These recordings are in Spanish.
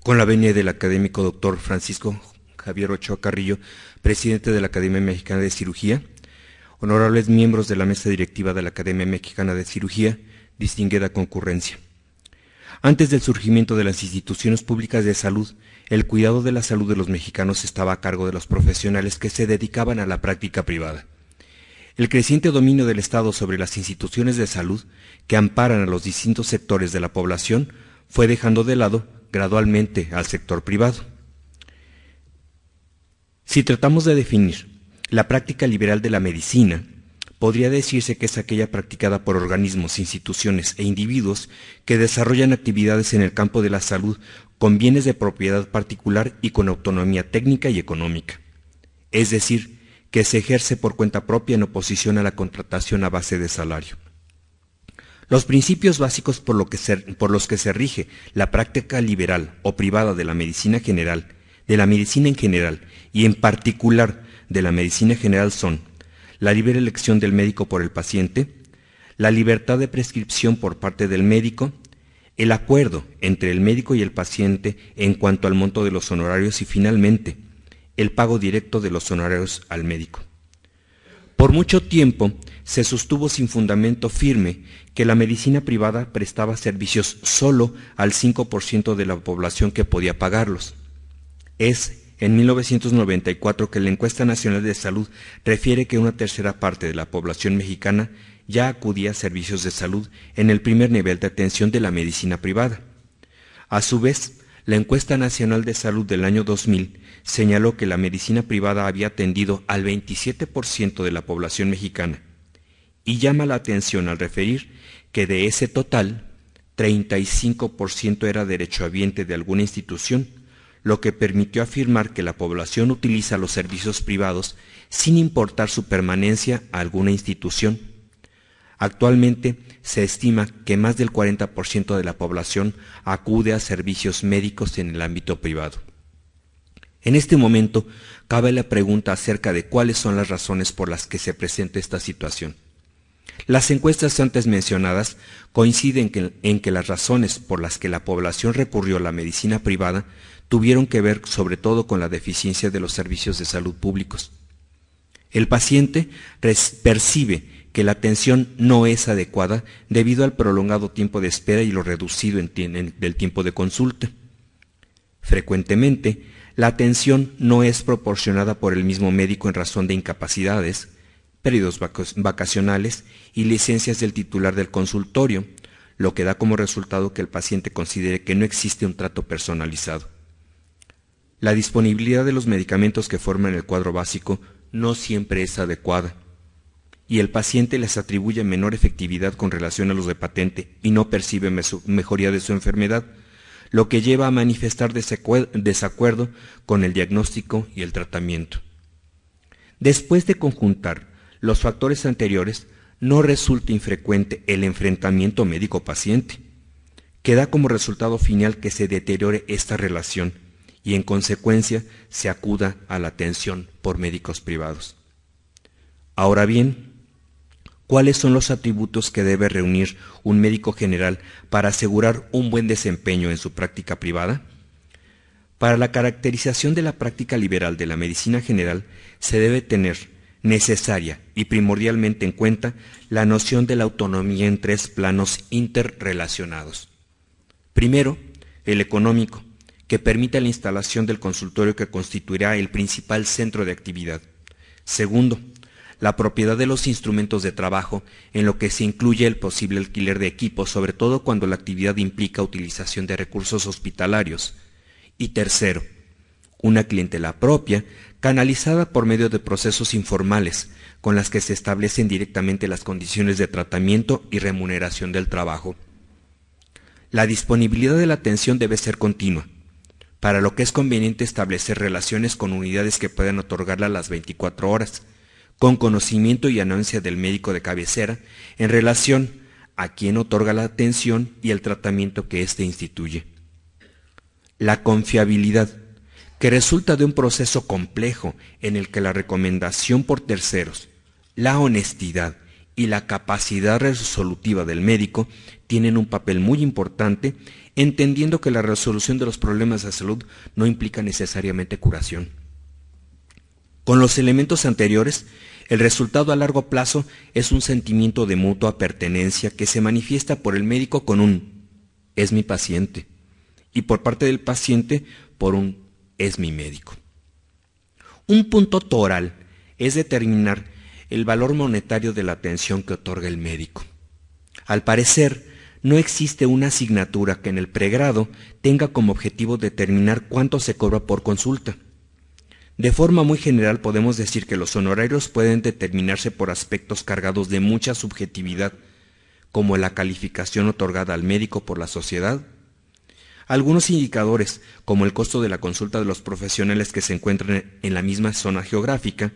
Con la venia del académico doctor Francisco Javier Ochoa Carrillo, presidente de la Academia Mexicana de Cirugía, honorables miembros de la mesa directiva de la Academia Mexicana de Cirugía, distinguida concurrencia. Antes del surgimiento de las instituciones públicas de salud, el cuidado de la salud de los mexicanos estaba a cargo de los profesionales que se dedicaban a la práctica privada. El creciente dominio del Estado sobre las instituciones de salud que amparan a los distintos sectores de la población fue dejando de lado gradualmente al sector privado. Si tratamos de definir la práctica liberal de la medicina, podría decirse que es aquella practicada por organismos, instituciones e individuos que desarrollan actividades en el campo de la salud con bienes de propiedad particular y con autonomía técnica y económica. Es decir, que se ejerce por cuenta propia en oposición a la contratación a base de salario. Los principios básicos por los que se rige la práctica liberal o privada de la medicina en general y en particular de la medicina general son la libre elección del médico por el paciente, la libertad de prescripción por parte del médico, el acuerdo entre el médico y el paciente en cuanto al monto de los honorarios y finalmente el pago directo de los honorarios al médico. Por mucho tiempo se sostuvo sin fundamento firme que la medicina privada prestaba servicios solo al 5% de la población que podía pagarlos. Es en 1994 que la Encuesta Nacional de Salud refiere que una tercera parte de la población mexicana ya acudía a servicios de salud en el primer nivel de atención de la medicina privada. A su vez, la Encuesta Nacional de Salud del año 2000 señaló que la medicina privada había atendido al 27% de la población mexicana, y llama la atención al referir que de ese total, 35% era derechohabiente de alguna institución, lo que permitió afirmar que la población utiliza los servicios privados sin importar su permanencia a alguna institución. Actualmente se estima que más del 40% de la población acude a servicios médicos en el ámbito privado. En este momento, cabe la pregunta acerca de cuáles son las razones por las que se presenta esta situación. Las encuestas antes mencionadas coinciden en que las razones por las que la población recurrió a la medicina privada tuvieron que ver sobre todo con la deficiencia de los servicios de salud públicos. El paciente percibe que la atención no es adecuada debido al prolongado tiempo de espera y lo reducido del tiempo de consulta. Frecuentemente, la atención no es proporcionada por el mismo médico en razón de incapacidades, periodos vacacionales y licencias del titular del consultorio, lo que da como resultado que el paciente considere que no existe un trato personalizado. La disponibilidad de los medicamentos que forman el cuadro básico no siempre es adecuada, y el paciente les atribuye menor efectividad con relación a los de patente y no percibe mejoría de su enfermedad, lo que lleva a manifestar desacuerdo con el diagnóstico y el tratamiento. Después de conjuntar los factores anteriores, no resulta infrecuente el enfrentamiento médico-paciente, que da como resultado final que se deteriore esta relación y en consecuencia se acuda a la atención por médicos privados. Ahora bien, ¿cuáles son los atributos que debe reunir un médico general para asegurar un buen desempeño en su práctica privada? Para la caracterización de la práctica liberal de la medicina general se debe tener necesaria y primordialmente en cuenta la noción de la autonomía en tres planos interrelacionados. Primero, el económico, que permite la instalación del consultorio que constituirá el principal centro de actividad. Segundo, la propiedad de los instrumentos de trabajo, en lo que se incluye el posible alquiler de equipos, sobre todo cuando la actividad implica utilización de recursos hospitalarios. Y tercero, una clientela propia, canalizada por medio de procesos informales, con las que se establecen directamente las condiciones de tratamiento y remuneración del trabajo. La disponibilidad de la atención debe ser continua, para lo que es conveniente establecer relaciones con unidades que puedan otorgarla las 24 horas, con conocimiento y anuencia del médico de cabecera en relación a quien otorga la atención y el tratamiento que éste instituye. La confiabilidad, que resulta de un proceso complejo en el que la recomendación por terceros, la honestidad y la capacidad resolutiva del médico tienen un papel muy importante, entendiendo que la resolución de los problemas de salud no implica necesariamente curación. Con los elementos anteriores, el resultado a largo plazo es un sentimiento de mutua pertenencia que se manifiesta por el médico con un «es mi paciente» y por parte del paciente por un «es mi médico». Un punto toral es determinar el valor monetario de la atención que otorga el médico. Al parecer, no existe una asignatura que en el pregrado tenga como objetivo determinar cuánto se cobra por consulta. De forma muy general podemos decir que los honorarios pueden determinarse por aspectos cargados de mucha subjetividad, como la calificación otorgada al médico por la sociedad. Algunos indicadores, como el costo de la consulta de los profesionales que se encuentran en la misma zona geográfica,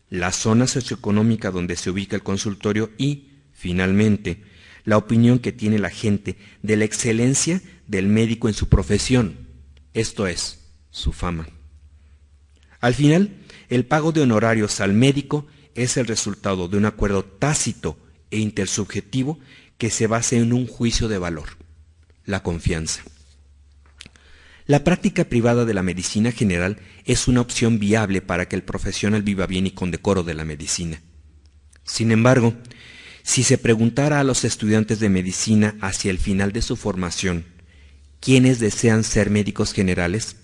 la zona socioeconómica donde se ubica el consultorio y, finalmente, la opinión que tiene la gente de la excelencia del médico en su profesión, esto es, su fama. Al final, el pago de honorarios al médico es el resultado de un acuerdo tácito e intersubjetivo que se basa en un juicio de valor, la confianza. La práctica privada de la medicina general es una opción viable para que el profesional viva bien y con decoro de la medicina. Sin embargo, si se preguntara a los estudiantes de medicina hacia el final de su formación, ¿quiénes desean ser médicos generales?,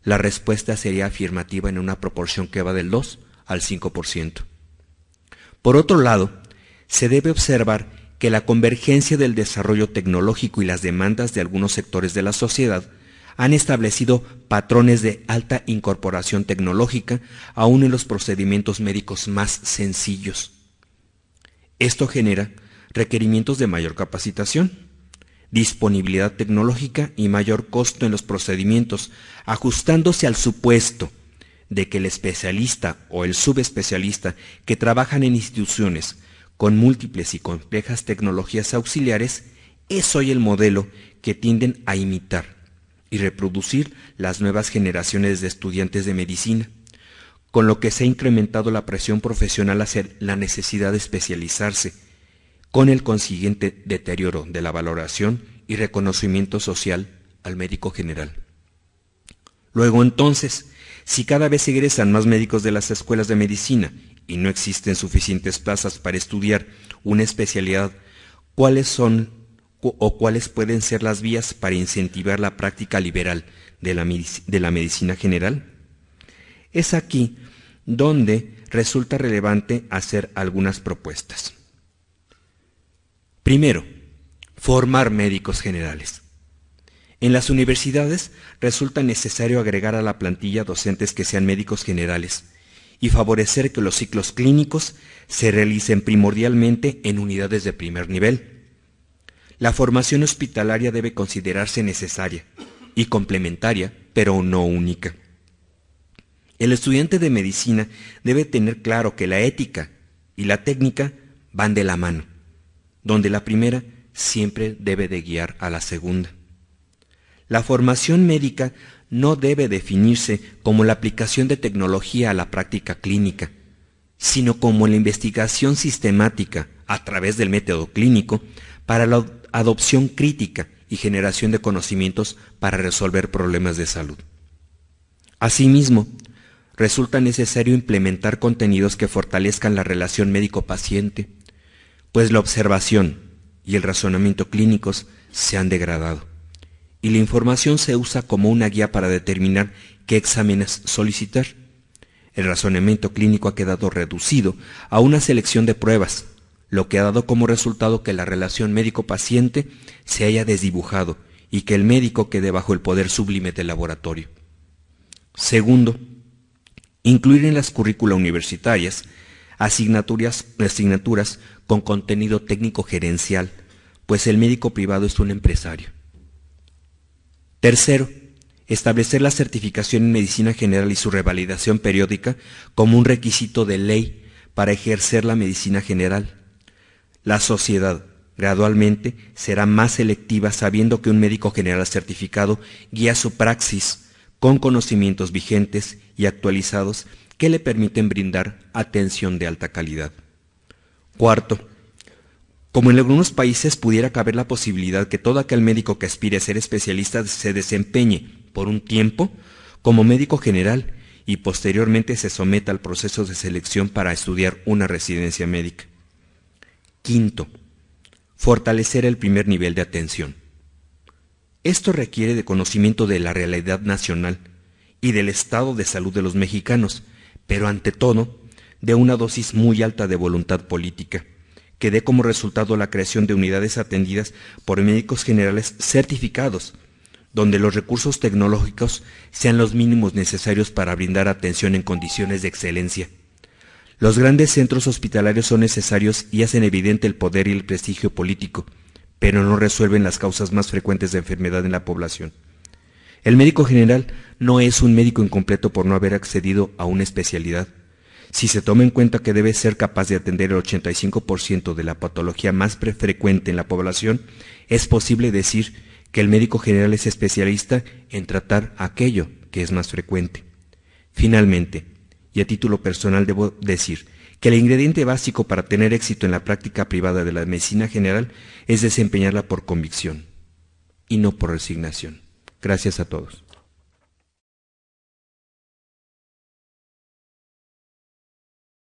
la respuesta sería afirmativa en una proporción que va del 2 al 5%. Por otro lado, se debe observar que la convergencia del desarrollo tecnológico y las demandas de algunos sectores de la sociedad han establecido patrones de alta incorporación tecnológica aún en los procedimientos médicos más sencillos. Esto genera requerimientos de mayor capacitación, disponibilidad tecnológica y mayor costo en los procedimientos, ajustándose al supuesto de que el especialista o el subespecialista que trabajan en instituciones con múltiples y complejas tecnologías auxiliares es hoy el modelo que tienden a imitar y reproducir las nuevas generaciones de estudiantes de medicina, con lo que se ha incrementado la presión profesional hacia la necesidad de especializarse, con el consiguiente deterioro de la valoración y reconocimiento social al médico general. Luego entonces, si cada vez se egresan más médicos de las escuelas de medicina y no existen suficientes plazas para estudiar una especialidad, ¿cuáles son o cuáles pueden ser las vías para incentivar la práctica liberal de la medicina general? Es aquí donde resulta relevante hacer algunas propuestas. Primero, formar médicos generales. En las universidades resulta necesario agregar a la plantilla docentes que sean médicos generales y favorecer que los ciclos clínicos se realicen primordialmente en unidades de primer nivel. La formación hospitalaria debe considerarse necesaria y complementaria, pero no única. El estudiante de medicina debe tener claro que la ética y la técnica van de la mano, donde la primera siempre debe de guiar a la segunda. La formación médica no debe definirse como la aplicación de tecnología a la práctica clínica, sino como la investigación sistemática a través del método clínico para la adopción crítica y generación de conocimientos para resolver problemas de salud. Asimismo, resulta necesario implementar contenidos que fortalezcan la relación médico-paciente, pues la observación y el razonamiento clínicos se han degradado, y la información se usa como una guía para determinar qué exámenes solicitar. El razonamiento clínico ha quedado reducido a una selección de pruebas, lo que ha dado como resultado que la relación médico-paciente se haya desdibujado y que el médico quede bajo el poder sublime del laboratorio. Segundo, incluir en las currícula universitarias asignaturas con contenido técnico gerencial, pues el médico privado es un empresario. Tercero, establecer la certificación en medicina general y su revalidación periódica como un requisito de ley para ejercer la medicina general. La sociedad gradualmente será más selectiva sabiendo que un médico general certificado guía su praxis con conocimientos vigentes y actualizados que le permiten brindar atención de alta calidad. Cuarto, como en algunos países pudiera caber la posibilidad que todo aquel médico que aspire a ser especialista se desempeñe por un tiempo como médico general y posteriormente se someta al proceso de selección para estudiar una residencia médica. Quinto, fortalecer el primer nivel de atención. Esto requiere de conocimiento de la realidad nacional y del estado de salud de los mexicanos, pero ante todo, de una dosis muy alta de voluntad política, que dé como resultado la creación de unidades atendidas por médicos generales certificados, donde los recursos tecnológicos sean los mínimos necesarios para brindar atención en condiciones de excelencia. Los grandes centros hospitalarios son necesarios y hacen evidente el poder y el prestigio político, pero no resuelven las causas más frecuentes de enfermedad en la población. El médico general no es un médico incompleto por no haber accedido a una especialidad. Si se toma en cuenta que debe ser capaz de atender el 85% de la patología más frecuente en la población, es posible decir que el médico general es especialista en tratar aquello que es más frecuente. Finalmente, y a título personal debo decir que el ingrediente básico para tener éxito en la práctica privada de la medicina general es desempeñarla por convicción y no por resignación. Gracias a todos.